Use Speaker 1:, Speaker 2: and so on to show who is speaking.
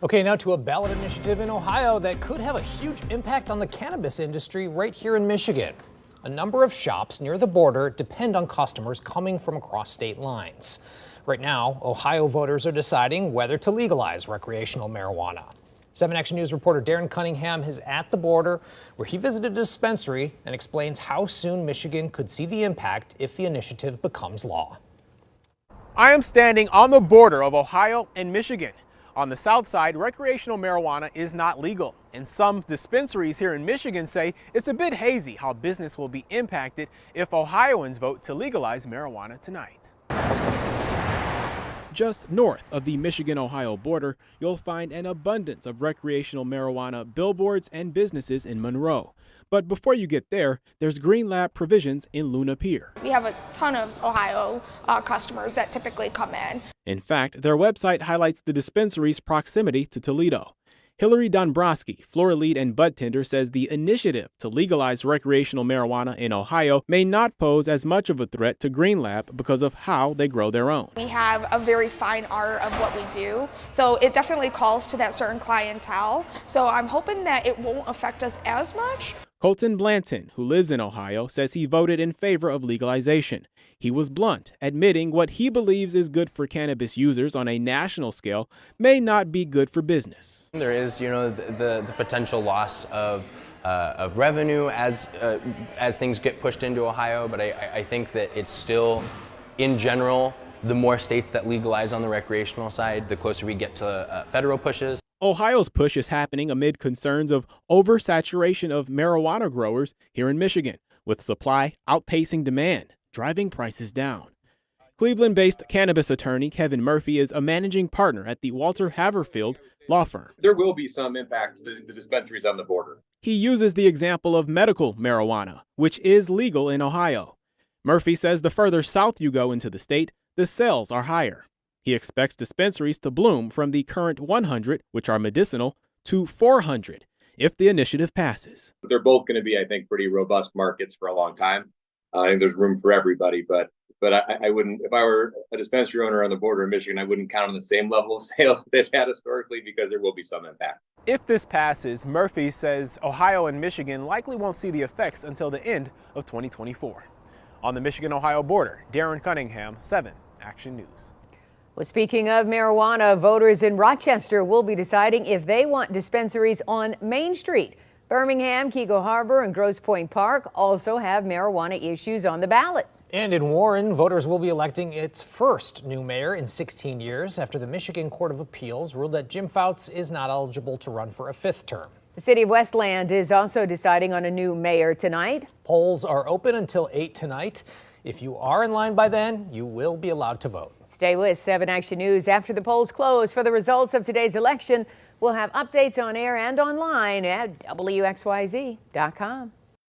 Speaker 1: Okay, now to a ballot initiative in Ohio that could have a huge impact on the cannabis industry right here in Michigan. A number of shops near the border depend on customers coming from across state lines. Right now, Ohio voters are deciding whether to legalize recreational marijuana. 7 Action News reporter Darren Cunningham is at the border where he visited a dispensary and explains how soon Michigan could see the impact if the initiative becomes law.
Speaker 2: I am standing on the border of Ohio and Michigan. On the south side, recreational marijuana is not legal, and some dispensaries here in Michigan say it's a bit hazy how business will be impacted if Ohioans vote to legalize marijuana tonight. Just north of the Michigan-Ohio border, you'll find an abundance of recreational marijuana billboards and businesses in Monroe. But before you get there, there's Green Lab provisions in Luna Pier.
Speaker 3: We have a ton of Ohio customers that typically come in.
Speaker 2: In fact, their website highlights the dispensary's proximity to Toledo. Hillary Dombrowski, floor lead and bud tender, says the initiative to legalize recreational marijuana in Ohio may not pose as much of a threat to Green Lab because of how they grow their own.
Speaker 3: We have a very fine art of what we do, so it definitely calls to that certain clientele. So I'm hoping that it won't affect us as much.
Speaker 2: Colton Blanton, who lives in Ohio, says he voted in favor of legalization. He was blunt, admitting what he believes is good for cannabis users on a national scale may not be good for business.
Speaker 4: There is, the potential loss of revenue as things get pushed into Ohio, but I think that it's still, in general, the more states that legalize on the recreational side, the closer we get to federal pushes.
Speaker 2: Ohio's push is happening amid concerns of oversaturation of marijuana growers here in Michigan, with supply outpacing demand, driving prices down. Cleveland-based cannabis attorney Kevin Murphy is a managing partner at the Walter Haverfield law firm.
Speaker 5: There will be some impact to the dispensaries on the border.
Speaker 2: He uses the example of medical marijuana, which is legal in Ohio. Murphy says the further south you go into the state, the sales are higher. He expects dispensaries to bloom from the current 100, which are medicinal, to 400 if the initiative passes.
Speaker 5: They're both going to be, I think, pretty robust markets for a long time. I think there's room for everybody, but I wouldn't, if I were a dispensary owner on the border of Michigan, I wouldn't count on the same level of sales that they've had historically because there will be some impact.
Speaker 2: If this passes, Murphy says Ohio and Michigan likely won't see the effects until the end of 2024. On the Michigan-Ohio border, Darren Cunningham, 7 Action News.
Speaker 6: Well, speaking of marijuana, voters in Rochester will be deciding if they want dispensaries on Main Street. Birmingham, Keego Harbor, and Grosse Pointe Park also have marijuana issues on the ballot.
Speaker 1: And in Warren, voters will be electing its first new mayor in 16 years after the Michigan Court of Appeals ruled that Jim Fouts is not eligible to run for a 5th term.
Speaker 6: The city of Westland is also deciding on a new mayor tonight.
Speaker 1: Polls are open until 8 tonight. If you are in line by then, you will be allowed to vote.
Speaker 6: Stay with 7 Action News after the polls close for the results of today's election. We'll have updates on air and online at WXYZ.com.